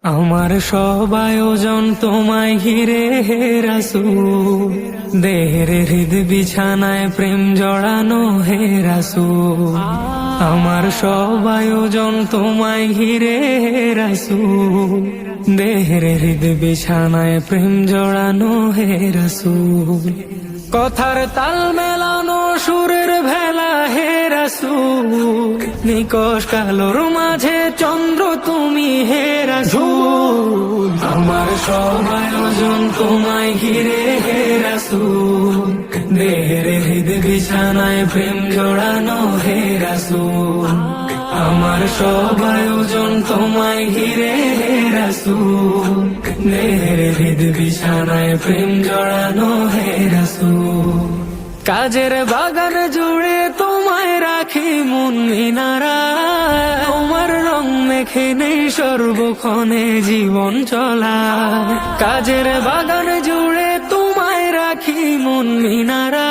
আমার সব আয়োজন তোমায় ঘিরে হে রাসূল, দেহের হৃদ বিছানায় প্রেম জড়ানো হে রাসূল। আমার সব আয়োজন তোমায় ঘিরে হে রাসূল, দেহের হৃদ বিছানায় প্রেম জড়ানো হে রাসূল। কথার তাল মেলানো সুরের ভেলা হে রাসূল, নিকশ কালোর মাঝে চন্দ্র তুমি হে রাসূল। আমার সব আয়োজন তোমায় ঘিরে হে রাসূল, দেহের হৃদ বিছানায় প্রেম জড়ানো হে রাসূল। আমার সব আয়োজন তোমায় ঘিরে হে রাসূল, দেহের হৃদ বিছানায় প্রেম জড়ানো হে রাসূল। কাজের বাগান জুড়ে তোমায় রাখি মন মিনারা, তোমার রং মেখে নেই সর্বক্ষণে জীবন চলা। কাজের বাগান জুড়ে তোমায় রাখি মন মিনারা,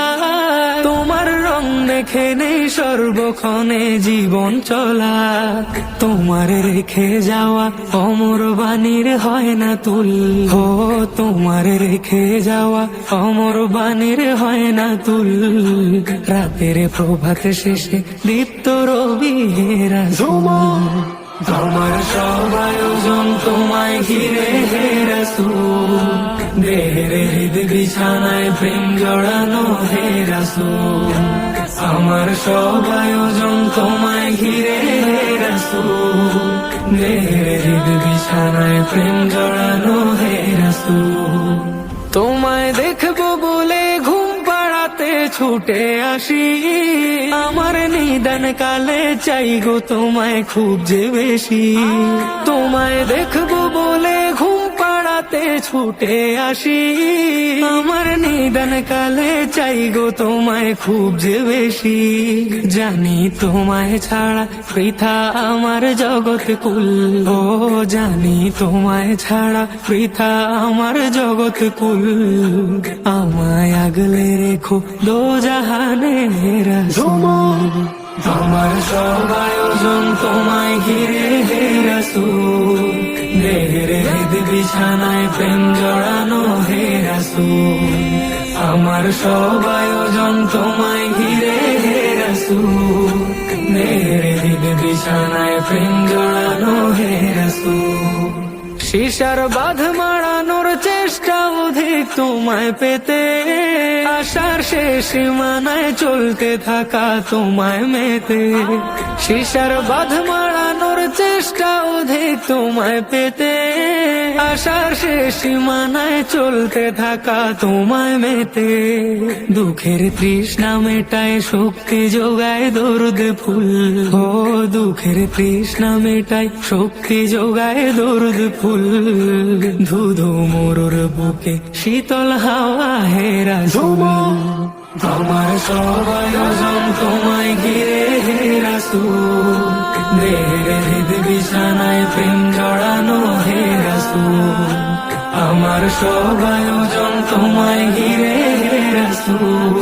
তোমার রং মেখে নেই সর্বক্ষণে জীবন চলা। তোমার রেখে যাওয়া অমর বাণীর হয় না তুল, হো তোমার রেখে যাওয়া অমর বাণীর হয় না তুল। রাতের প্রভাত শেষে দীপ্ত রবি হে রাসূল। আমার সব আয়োজন তোমায় ঘিরে হে রাসূল, দেহের হৃদ বিছানায় প্রেম জড়ানো হে রাসূল। আমার সব আয়োজন তোমায় ঘিরে হে রাসূল, দেহের হৃদ বিছানায় প্রেম জড়ানো হে রাসূল। তোমায় দেখবো বলে ঘুম পাড়াতে ছুটে আসি, আমার নিদান কালে চাই গো তোমায় খুব যে বেশি। তোমায় দেখবো বলে ঘুম পাড়াতে ছুটে আসি, আমার নিদান কালে চাই গো তোমায় খুব যে বেশি। জানি তোমায় ছাড়া বৃথা আমার জগৎ কুল, ও জানি তোমায় ছাড়া বৃথা আমার জগৎ কুল। আমায় আগলে রেখো দোজাহানে হে রাসূল। আমার সব আয়োজন তোমায় ঘিরে হে রাসূল, দেহের হৃদ বিছানায় প্রেম জড়ানো হে রাসূল। আমার সব আয়োজন তোমায় ঘিরে হে রাসূল, দেহের হৃদ বিছানায় প্রেম জড়ানো হে রাসূল। শিশার বাঁধ মারানোর চেষ্টা অধিক তোমায় পেতে, আশার শেষ সীমানায় চলতে থাকা তোমায় মেতে। শিশার বাঁধ মারানোর চেষ্টা অধিক তোমায় পেতে, আশার শেষ সীমানায় চলতে থাকা তোমায় মেতে। দুঃখের তৃষ্ণা মেটায় শক্তি যোগায় দরুদ ফুল, ও দুঃখের তৃষ্ণা মেটায় শক্তি যোগায় দরুদ ফুল। ধুধু মরুর বুকে শীতল হাওয়া হে রাসূল। আমার সব আয়োজন তোমায় ঘিরে হে রাসূল, দেহের হৃদ বিছানায় প্রেম জড়ানো হে রাসূল। আমার সব আয়োজন তোমায় ঘিরে হে রাসূল,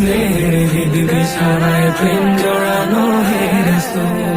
দেহের হৃদ বিছানায় প্রেম জড়ানো হে রাসূল।